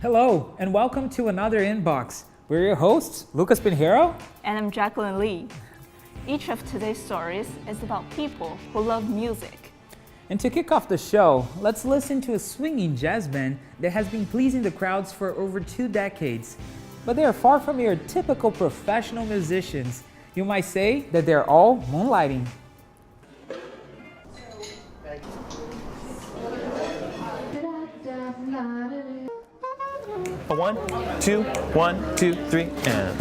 Hello, and welcome to another Inbox. We're your hosts, Lucas Pinheiro. And I'm Jacqueline Lee. Each of today's stories is about people who love music. And to kick off the show, let's listen to a swinging jazz band that has been pleasing the crowds for over 2 decades. But they are far from your typical professional musicians. You might say that they're all moonlighting. A 1, 2, 1, 2, 3, and.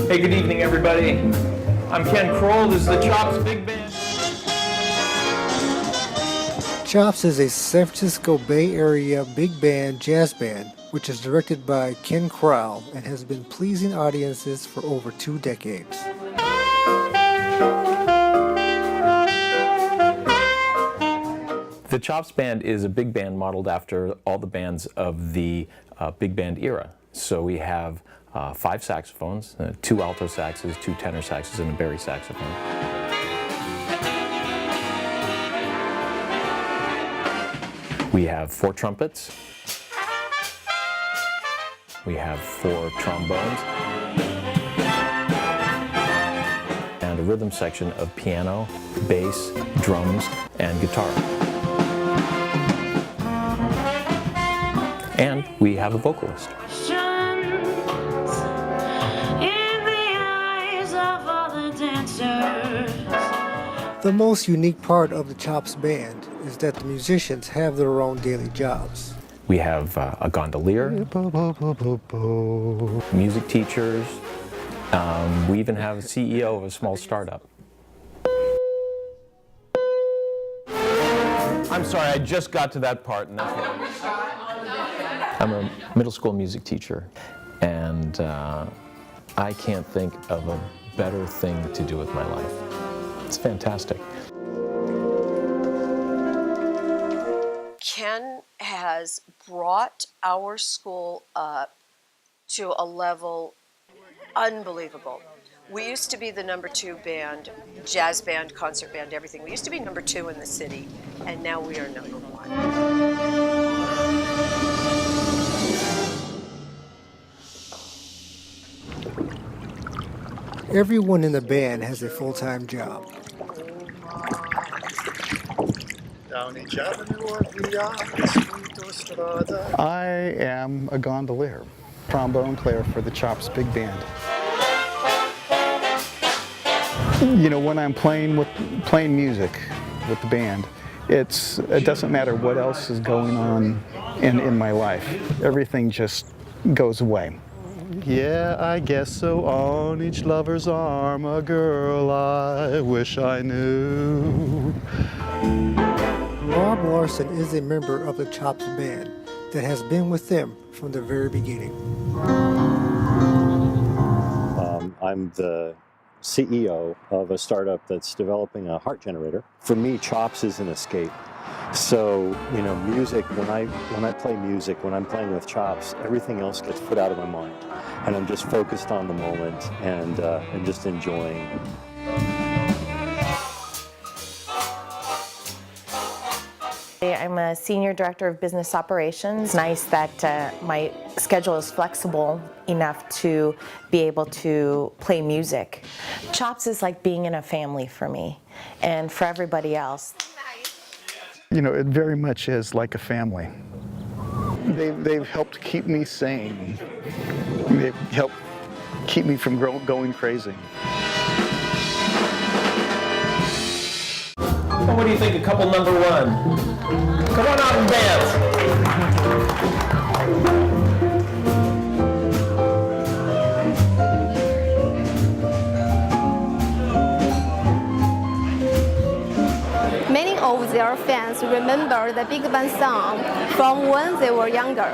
Hey, good evening, everybody. I'm Ken Kroll. This is the Chops Big Band. Chops is a San Francisco Bay Area big band jazz band, which is directed by Ken Kroll and has been pleasing audiences for over 2 decades. The Chops Band is a big band modeled after all the bands of the big band era. So we have 5 saxophones, 2 alto saxes, 2 tenor saxes, and a bari saxophone. We have 4 trumpets. We have 4 trombones. And a rhythm section of piano, bass, drums, and guitar. And we have a vocalist. The most unique part of the Chops band is that the musicians have their own daily jobs. We have a gondolier, music teachers. We even have a CEO of a small startup. I'm sorry, I just got to that part, and that's what I'm a middle school music teacher, and I can't think of a better thing to do with my life. It's fantastic. Ken has brought our school up to a level unbelievable. We used to be the number 2 band, jazz band, concert band, everything. We used to be number 2 in the city, and now we are number 1. Everyone in the band has a full-time job. I am a gondolier, trombone player for the Chops Big Band. You know, when I'm playing music with the band, it doesn't matter what else is going on in my life. Everything just goes away. Yeah, I guess so. On each lover's arm, a girl I wish I knew. Rob Larson is a member of the Chops band that has been with them from the very beginning. I'm the CEO of a startup that's developing a heart generator. For me, Chops is an escape. So, you know, music, when I play music, when I'm playing with Chops, everything else gets put out of my mind. And I'm just focused on the moment and just enjoying. I'm a senior director of business operations. It's nice that my schedule is flexible enough to be able to play music. Chops is like being in a family for me and for everybody else. You know, it very much is like a family. They've helped keep me sane. They've helped keep me from going crazy. Well, what do you think of couple number 1? Come on out and dance. Many of their fans remember the Big Band song from when they were younger.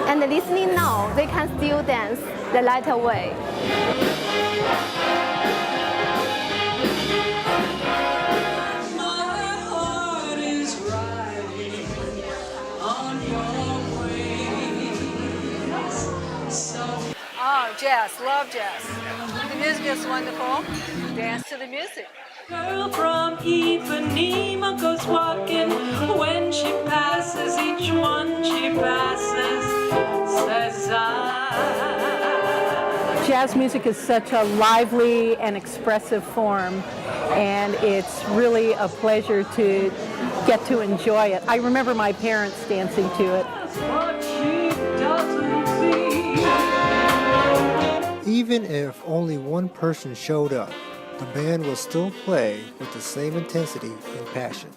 And listening now, they can still dance the light away. jazz, love jazz. The music is wonderful. Dance to the music. Girl from Ipanema goes walking. When she passes, each one she passes says I. Jazz music is such a lively and expressive form, and it's really a pleasure to get to enjoy it. I remember my parents dancing to it. What she doesn't see. Even if only one person showed up, the band will still play with the same intensity and passion.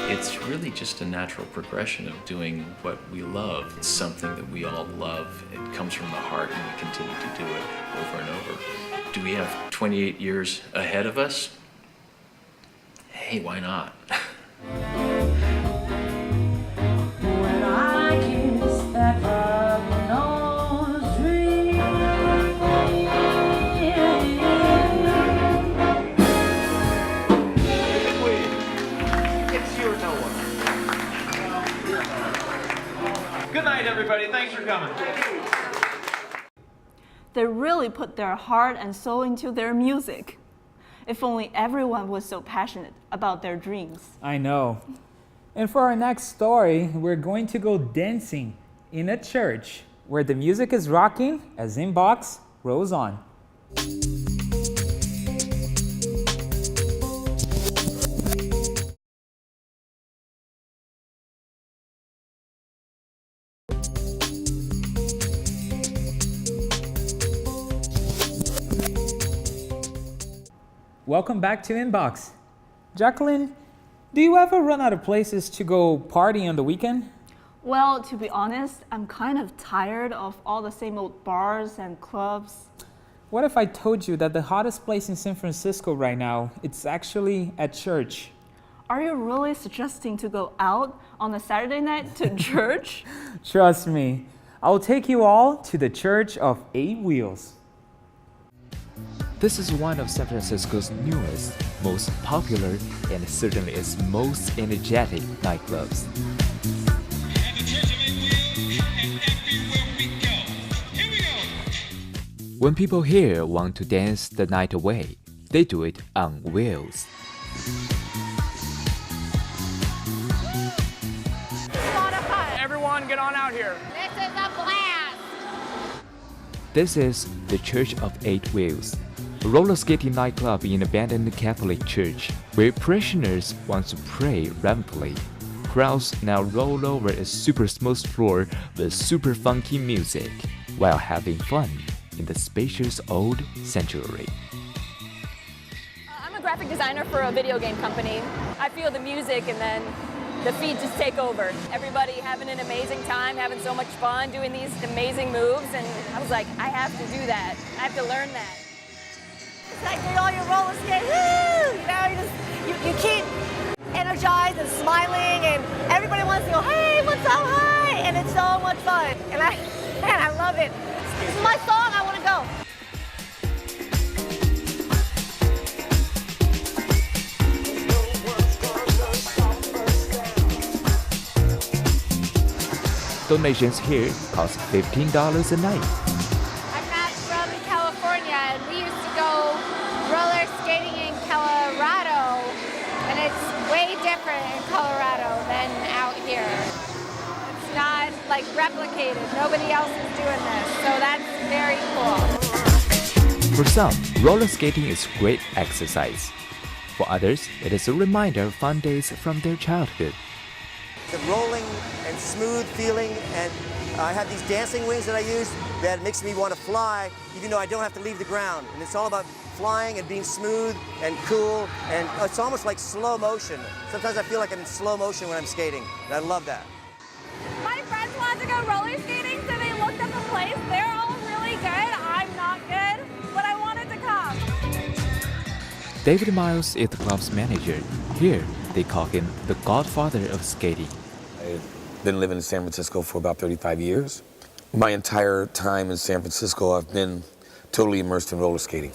It's really just a natural progression of doing what we love. It's something that we all love. It comes from the heart, and we continue to do it over and over. Do we have 28 years ahead of us? Hey, why not? When I kiss that nose ring. It's your Noah. Good night, everybody. Thanks for coming. They really put their heart and soul into their music. If only everyone was so passionate about their dreams. I know. And for our next story, we're going to go dancing in a church where the music is rocking as Inbox rolls on. Welcome back to Inbox. Jacqueline, do you ever run out of places to go party on the weekend? Well, to be honest, I'm kind of tired of all the same old bars and clubs. What if I told you that the hottest place in San Francisco right now, it's actually at church? Are you really suggesting to go out on a Saturday night to church? Trust me, I'll take you all to the Church of 8 Wheels. This is one of San Francisco's newest, most popular, and certainly its most energetic nightclubs. When people here want to dance the night away, they do it on wheels. Everyone, get on out here. This is a blast! This is the Church of 8 Wheels, a roller skating nightclub in an abandoned Catholic church where parishioners want to pray reverently. Crowds now roll over a super smooth floor with super funky music while having fun in the spacious old sanctuary. I'm a graphic designer for a video game company. I feel the music and then the feet just take over. Everybody having an amazing time, having so much fun, doing these amazing moves, and I was like, I have to do that. I have to learn that. It's like doing all your roller skating, woo! You know, you keep energized and smiling, and everybody wants to go, hey, what's up, hi? And it's so much fun, and I love it. This is my song, I want to go. Donations here cost $15 a night. I'm not from California, and we used to go roller skating in Colorado, and it's way different in Colorado than out here. It's not like replicated. Nobody else is doing this, so that's very cool. For some, roller skating is great exercise. For others, it is a reminder of fun days from their childhood. The rolling and smooth feeling, and I have these dancing wings that I use that makes me want to fly even though I don't have to leave the ground. And it's all about flying and being smooth and cool, and it's almost like slow motion. Sometimes I feel like I'm in slow motion when I'm skating, and I love that. My friends want to go roller skating, so they looked up a place. They're all really good. I'm not good, but I wanted to come. David Miles is the club's manager. Here, they call him the godfather of skating. I've been living in San Francisco for about 35 years. My entire time in San Francisco, I've been totally immersed in roller skating.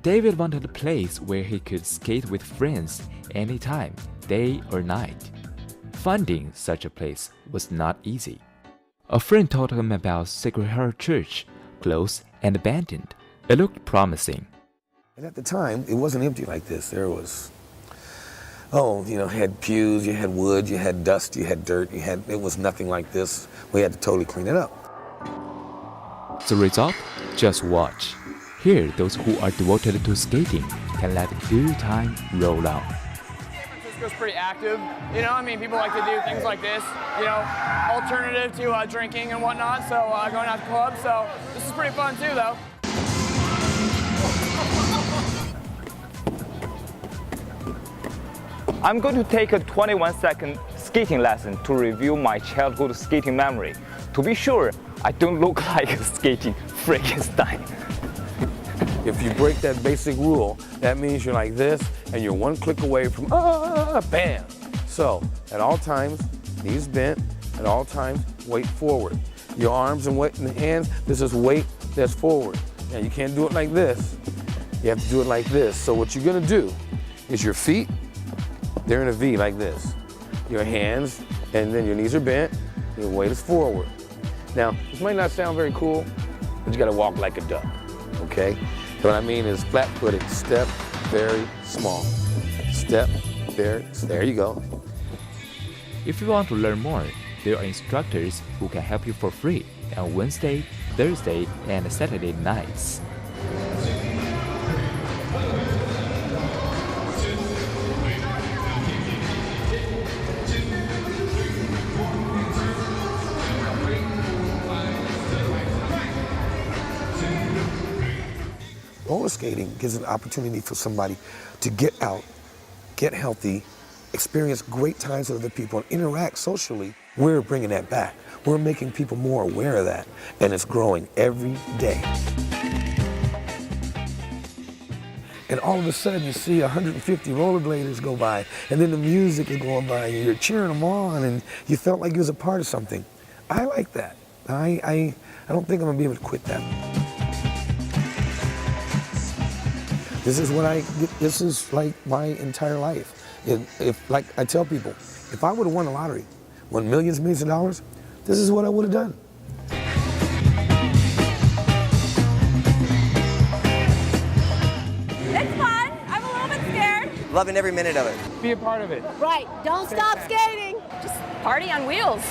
David wanted a place where he could skate with friends anytime, day or night. Finding such a place was not easy. A friend told him about Sacred Heart Church, closed and abandoned. It looked promising. And at the time, it wasn't empty like this. There was, had pews, you had wood, you had dust, you had dirt, it was nothing like this. We had to totally clean it up. The result? Just watch. Here, those who are devoted to skating can let a good time roll on. San Francisco's pretty active. People like to do things like this, alternative to drinking and whatnot, so going out to clubs. So this is pretty fun too, though. I'm going to take a 21-second skating lesson to review my childhood skating memory. To be sure, I don't look like a skating Frankenstein. If you break that basic rule, that means you're like this, and you're one click away from, bam. So, at all times, knees bent, at all times, weight forward. Your arms and weight in the hands, this is weight that's forward. Now, you can't do it like this. You have to do it like this. So what you're gonna do is your feet, they're in a V like this. Your hands, and then your knees are bent, your weight is forward. Now, this might not sound very cool, but you gotta walk like a duck, okay? So what I mean is flat-footed, step, very small. Step, there you go. If you want to learn more, there are instructors who can help you for free on Wednesday, Thursday, and Saturday nights. Roller skating gives an opportunity for somebody to get out, get healthy, experience great times with other people, and interact socially. We're bringing that back. We're making people more aware of that, and it's growing every day. And all of a sudden, you see 150 rollerbladers go by, and then the music is going by, and you're cheering them on, and you felt like you was a part of something. I like that. I don't think I'm gonna be able to quit that. This is like my entire life. If like I tell people, if I would have won the lottery, won millions and millions of dollars, this is what I would have done. It's fun. I'm a little bit scared. Loving every minute of it. Be a part of it. Right. Don't stop skating. Just party on wheels.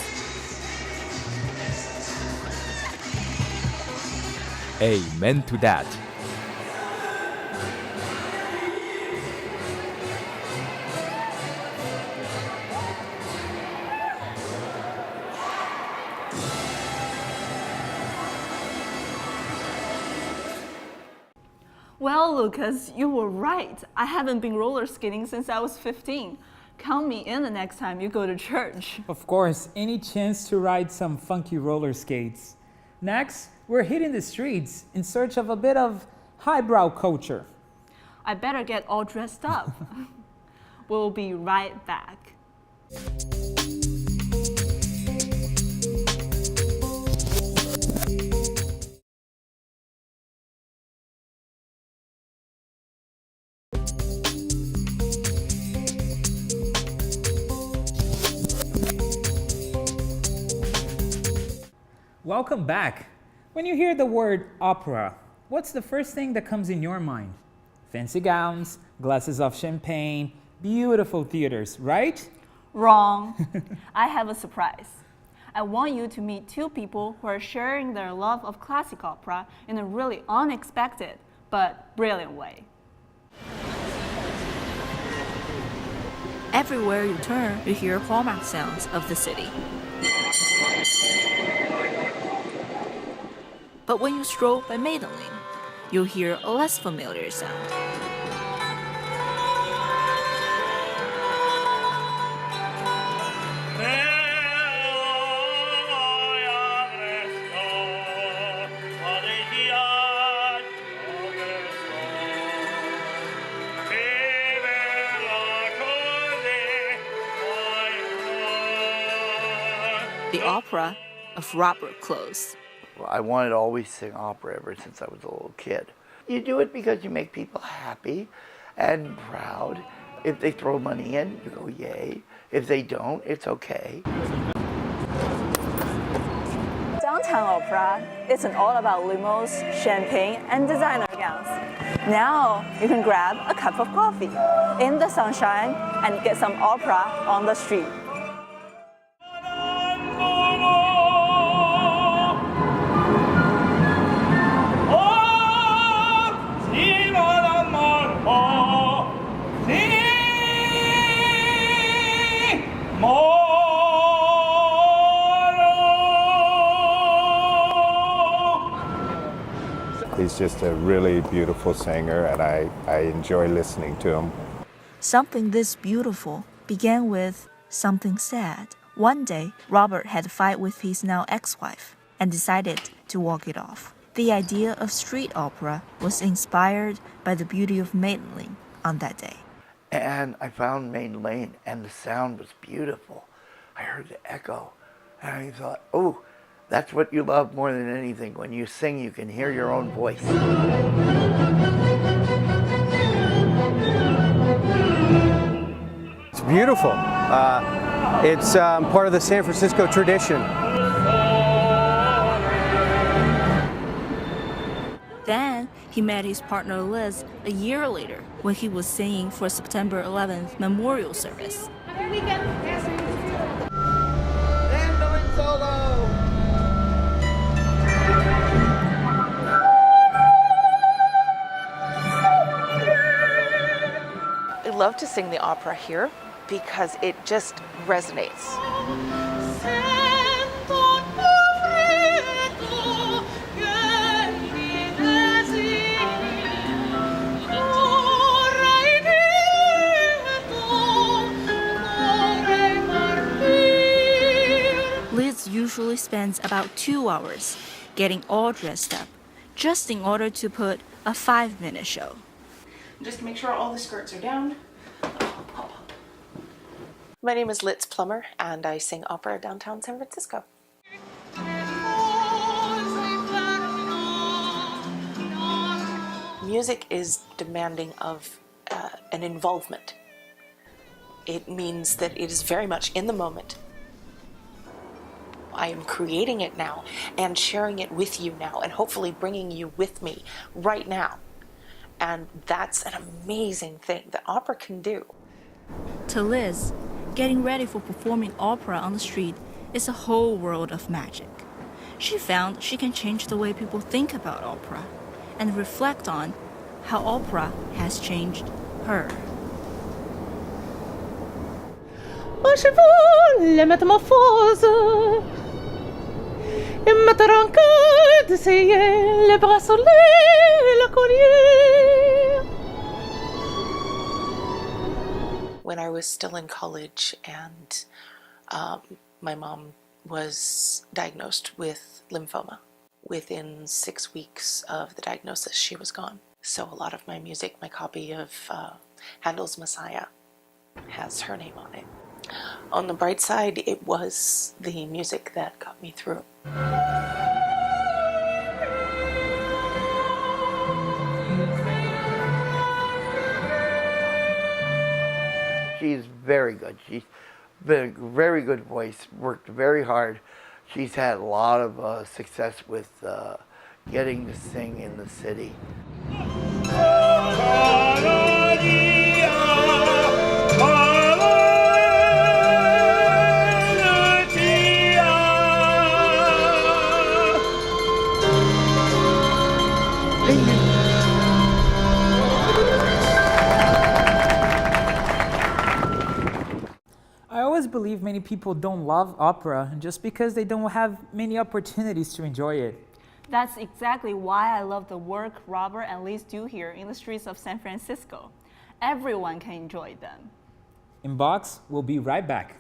Amen to that. Well, Lucas, you were right. I haven't been roller skating since I was 15. Count me in the next time you go to church. Of course, any chance to ride some funky roller skates. Next, we're hitting the streets in search of a bit of highbrow culture. I better get all dressed up. We'll be right back. Welcome back. When you hear the word opera, what's the first thing that comes in your mind? Fancy gowns, glasses of champagne, beautiful theaters, right? Wrong. I have a surprise. I want you to meet two people who are sharing their love of classic opera in a really unexpected but brilliant way. Everywhere you turn, you hear hallmark sounds of the city. But when you stroll by Maiden Lane, you'll hear a less familiar sound. The opera of Robert Close. I wanted to always sing opera ever since I was a little kid. You do it because you make people happy and proud. If they throw money in, you go yay. If they don't, it's okay. Downtown Opera isn't all about limos, champagne, and designer gowns. Now you can grab a cup of coffee in the sunshine and get some opera on the street. He's just a really beautiful singer, and I enjoy listening to him. Something this beautiful began with something sad. One day, Robert had a fight with his now ex-wife and decided to walk it off. The idea of street opera was inspired by the beauty of Maiden Lane on that day. And I found Maiden Lane, and the sound was beautiful. I heard the echo, and I thought, oh, that's what you love more than anything. When you sing, you can hear your own voice. It's beautiful. It's part of the San Francisco tradition. Then he met his partner Liz a year later when he was singing for September 11th memorial service. Happy weekend. Mandolin solo. I love to sing the opera here because it just resonates. Liz usually spends about 2 hours getting all dressed up just in order to put a 5-minute show. Just make sure all the skirts are down. My name is Liz Plummer, and I sing opera downtown San Francisco. Music is demanding of an involvement. It means that it is very much in the moment. I am creating it now and sharing it with you now and hopefully bringing you with me right now. And that's an amazing thing that opera can do. To Liz, getting ready for performing opera on the street is a whole world of magic. She found she can change the way people think about opera and reflect on how opera has changed her. Achevons les métamorphoses et maintenant que d'essayer les bracelets, le collier. When I was still in college and my mom was diagnosed with lymphoma. Within 6 weeks of the diagnosis, she was gone. So a lot of my music, my copy of Handel's Messiah, has her name on it. On the bright side, it was the music that got me through. She's very good. She's been a very good voice, worked very hard. She's had a lot of success with getting to sing in the city. I always believe many people don't love opera just because they don't have many opportunities to enjoy it. That's exactly why I love the work Robert and Liz do here in the streets of San Francisco. Everyone can enjoy them. In Box, we'll be right back.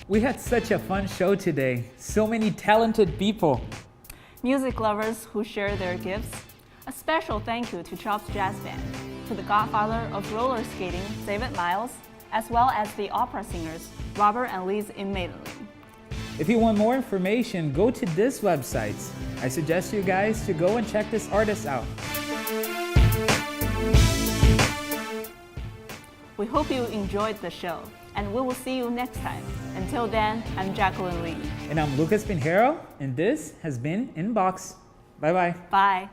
We had such a fun show today. So many talented people. music lovers who share their gifts, a special thank you to Chops Jazz Band, to the godfather of roller skating, David Miles, as well as the opera singers, Robert and Liz in Maiden. If you want more information, go to this website. I suggest you guys to go and check this artist out. We hope you enjoyed the show, and we will see you next time. Until then, I'm Jacqueline Lee. And I'm Lucas Pinheiro, and this has been Inbox. Bye-bye. Bye.